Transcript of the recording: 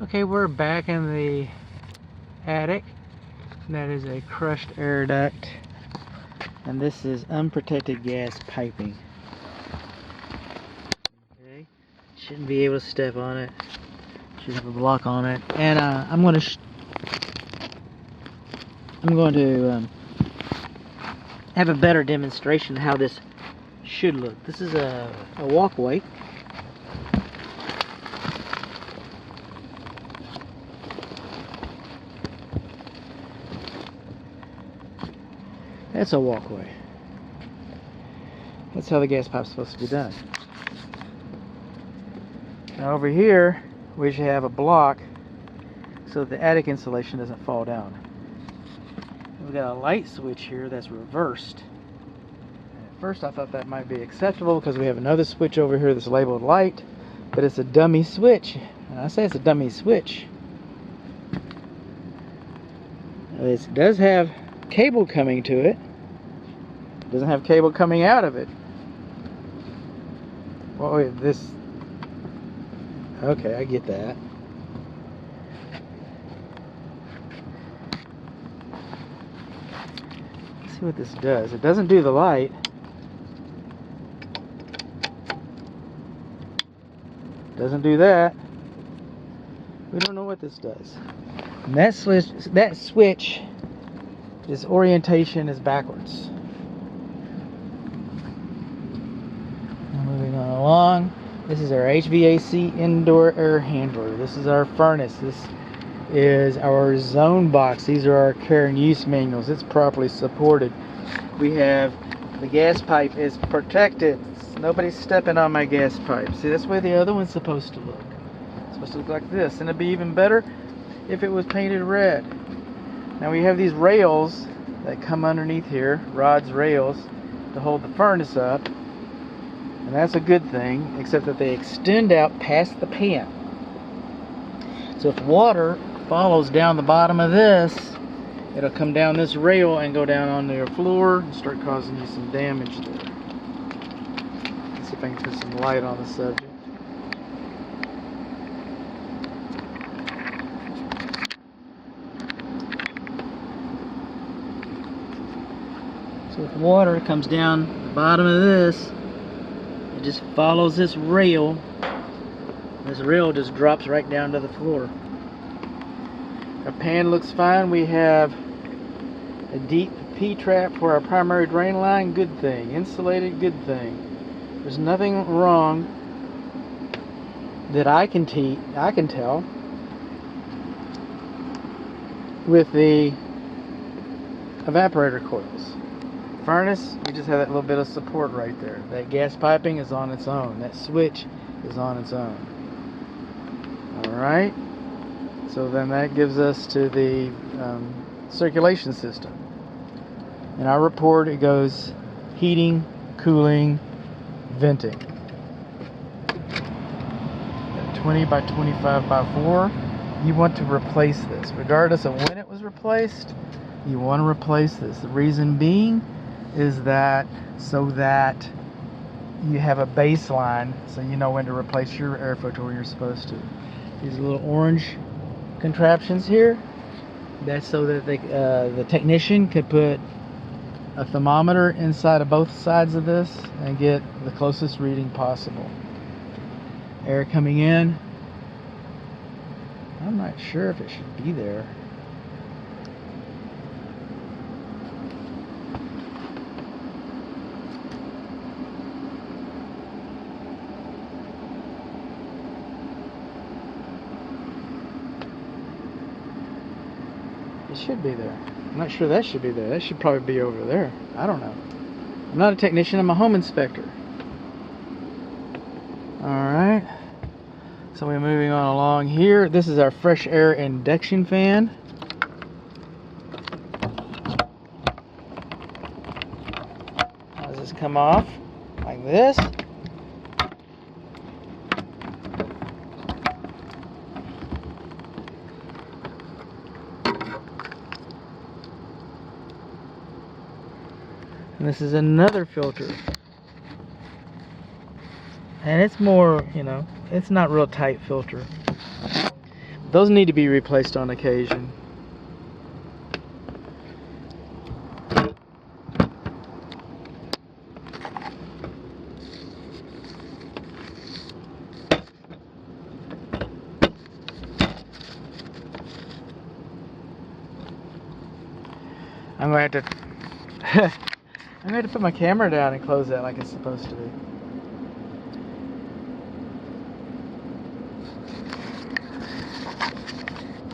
Okay, we're back in the attic. That is a crushed air duct, and this is unprotected gas piping. Okay, shouldn't be able to step on it. Should have a block on it, and I'm going to have a better demonstration of how this should look. This is a walkway. That's a walkway. That's how the gas pipe's supposed to be done. Now over here, we should have a block so that the attic insulation doesn't fall down. We've got a light switch here that's reversed. And at first I thought that might be acceptable because we have another switch over here that's labeled light, but it's a dummy switch. And I say it's a dummy switch. It does have cable coming to it. It doesn't have cable coming out of it. Well, wait, this... Okay, I get that. Let's see what this does. It doesn't do the light. Doesn't do that. We don't know what this does. And that switch, its orientation is backwards. Moving on along. This is our HVAC indoor air handler. This is our furnace. This is our zone box. These are our care and use manuals. It's properly supported. We have the gas pipe is protected. Nobody's stepping on my gas pipe. See, that's the way the other one's supposed to look. It's supposed to look like this, and it'd be even better if it was painted red. Now we have these rails that come underneath here, rods, rails, to hold the furnace up. And that's a good thing, except that they extend out past the pan. So if water follows down the bottom of this, it'll come down this rail and go down onto your floor and start causing you some damage there. Let's see if I can put some light on the subject. So if water comes down the bottom of this, it just follows this rail. This rail just drops right down to the floor. Our pan looks fine. We have a deep P-trap for our primary drain line. Good thing. Insulated. Good thing. There's nothing wrong that I can tell with the evaporator coils. Furnace, we just have that little bit of support right there. That gas piping is on its own. That switch is on its own. Alright, so then that gives us to the circulation system. In our report it goes heating, cooling, venting. 20 by 25 by 4. You want to replace this. Regardless of when it was replaced, you want to replace this. The reason being is that so that you have a baseline so you know when to replace your air filter when you're supposed to. These little orange contraptions here, that's so that the technician could put a thermometer inside of both sides of this and get the closest reading possible. Air coming in, I'm not sure if it should be there. It should be there. I'm not sure that should be there. That should probably be over there. I don't know. I'm not a technician, I'm a home inspector. Alright. So we're moving on along here. This is our fresh air induction fan. How does this come off? Like this. And this is another filter. And it's more, you know, it's not real tight filter. Those need to be replaced on occasion. I'm going to have to I'm going to put my camera down and close that like it's supposed to be.